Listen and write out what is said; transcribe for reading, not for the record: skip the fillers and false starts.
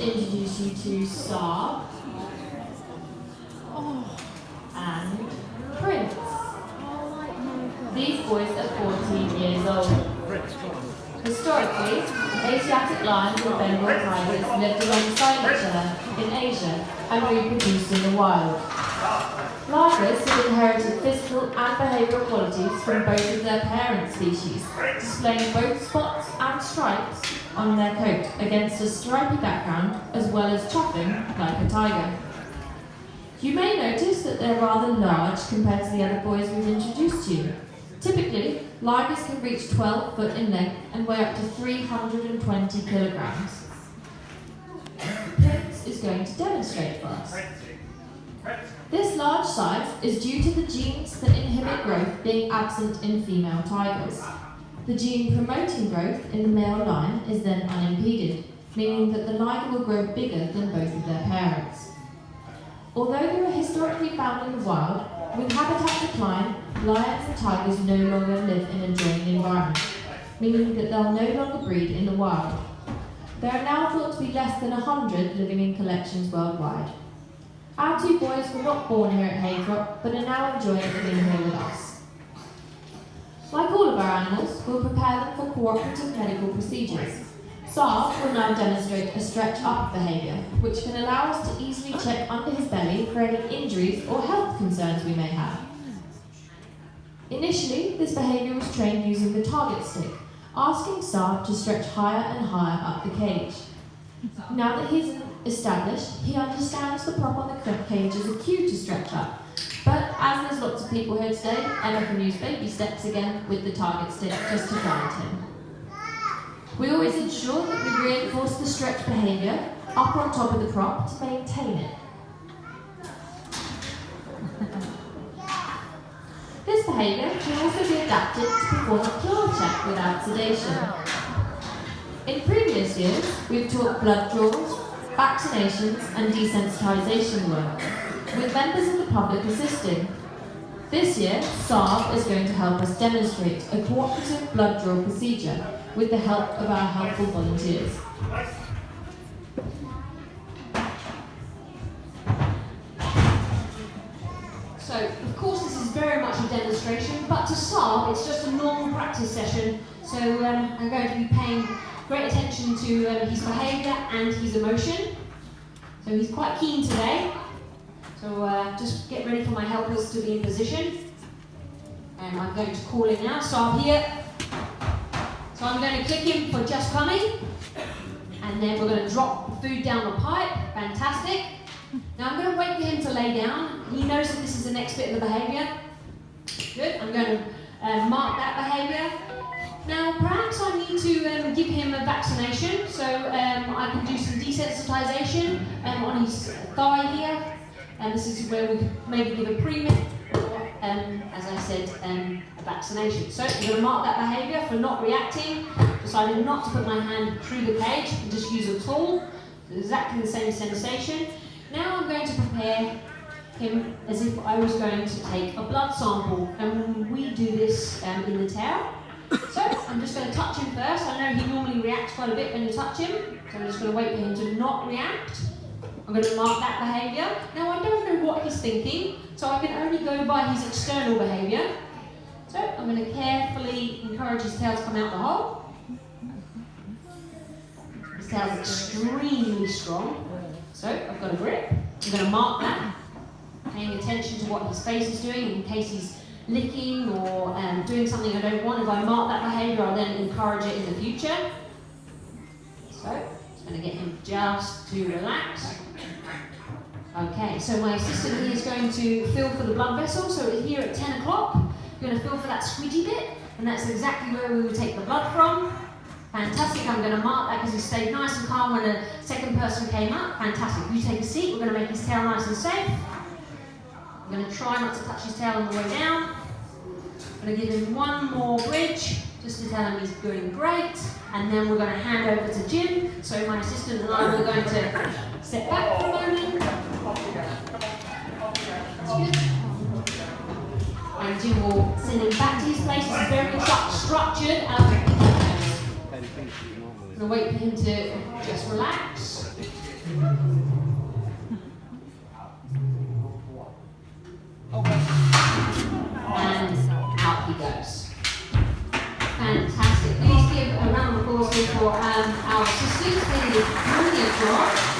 introduce you to Saab and Prince. These boys are 14 years old. Historically, Asiatic lions and Bengal tigers lived alongside each other in Asia and reproduced in the wild. Ligers have inherited physical and behavioural qualities from both of their parent species, displaying both spots and stripes on their coat against a stripy background, as well as chopping like a tiger. You may notice that they're rather large compared to the other boys we've introduced to you. Typically, ligers can reach 12 foot in length and weigh up to 320 kilograms. Prince is going to demonstrate for us. This large size is due to the genes that inhibit growth being absent in female tigers. The gene promoting growth in the male lion is then unimpeded, meaning that the liger will grow bigger than both of their parents. Although they were historically found in the wild, with habitat decline, lions and tigers no longer live in a joined environment, meaning that they'll no longer breed in the wild. There are now thought to be less than 100 living in collections worldwide. Our two boys were not born here at Haycroft, but are now enjoying living here with us. Like all of our animals, we'll prepare them for cooperative medical procedures. Saab will now demonstrate a stretch-up behaviour, which can allow us to easily check under his belly for any injuries or health concerns we may have. Initially, this behaviour was trained using the target stick, asking Saab to stretch higher and higher up the cage. Now that he's established, he understands the prop on the cage is a cue to stretch up. But as there's lots of people here today, Emma can use baby steps again with the target stick just to guide him. We always ensure that we reinforce the stretch behaviour up on top of the prop to maintain it. This behaviour can also be adapted to perform a claw check without sedation. In previous years, we've taught blood draws, vaccinations and desensitisation work, with members of the public assisting. This year, Saab is going to help us demonstrate a cooperative blood draw procedure with the help of our helpful volunteers. So, of course, this is very much a demonstration, but to Saab, it's just a normal practice session. So I'm going to be paying great attention to his behaviour and his emotion. So he's quite keen today. So just get ready for my helpers to be in position. And I'm going to call him now. Saab here. So I'm going to click him for just coming. And then we're going to drop the food down the pipe. Fantastic. Now I'm going to wait for him to lay down. He knows that this is the next bit of the behaviour. Good. I'm going to mark that behaviour. Now perhaps I need to give him a vaccination. So I can do some desensitisation on his thigh here. And this is where we could maybe give a pre-med or, as I said, a vaccination. So I'm going to mark that behaviour for not reacting. Decided not to put my hand through the cage and just use a tool. Exactly the same sensation. Now I'm going to prepare him as if I was going to take a blood sample. And we do this in the tail. So I'm just going to touch him first. I know he normally reacts quite a bit when you touch him. So I'm just going to wait for him to not react. I'm going to mark that behaviour. Now I don't know what he's thinking, so I can only go by his external behaviour. So I'm going to carefully encourage his tail to come out the hole. His tail's extremely strong. So I've got a grip. I'm going to mark that, paying attention to what his face is doing in case he's licking or doing something I don't want. If I mark that behaviour, I'll then encourage it in the future. So I'm going to get him just to relax. Okay, so my assistant is going to feel for the blood vessel. So here at 10 o'clock, you're going to feel for that squidgy bit, and that's exactly where we would take the blood from. Fantastic, I'm going to mark that because he stayed nice and calm when the second person came up. Fantastic, you take a seat, we're going to make his tail nice and safe. I'm going to try not to touch his tail on the way down. I'm going to give him one more bridge, just to tell him he's doing great. And then we're going to hand over to Jim. So my assistant and I are going to step back for a moment. That's good. And Jim will send him back to his place. It's very structured. I'm going to wait for him to just relax. And out he goes. Fantastic. Please give a round of applause for our assistants. They did a brilliant job.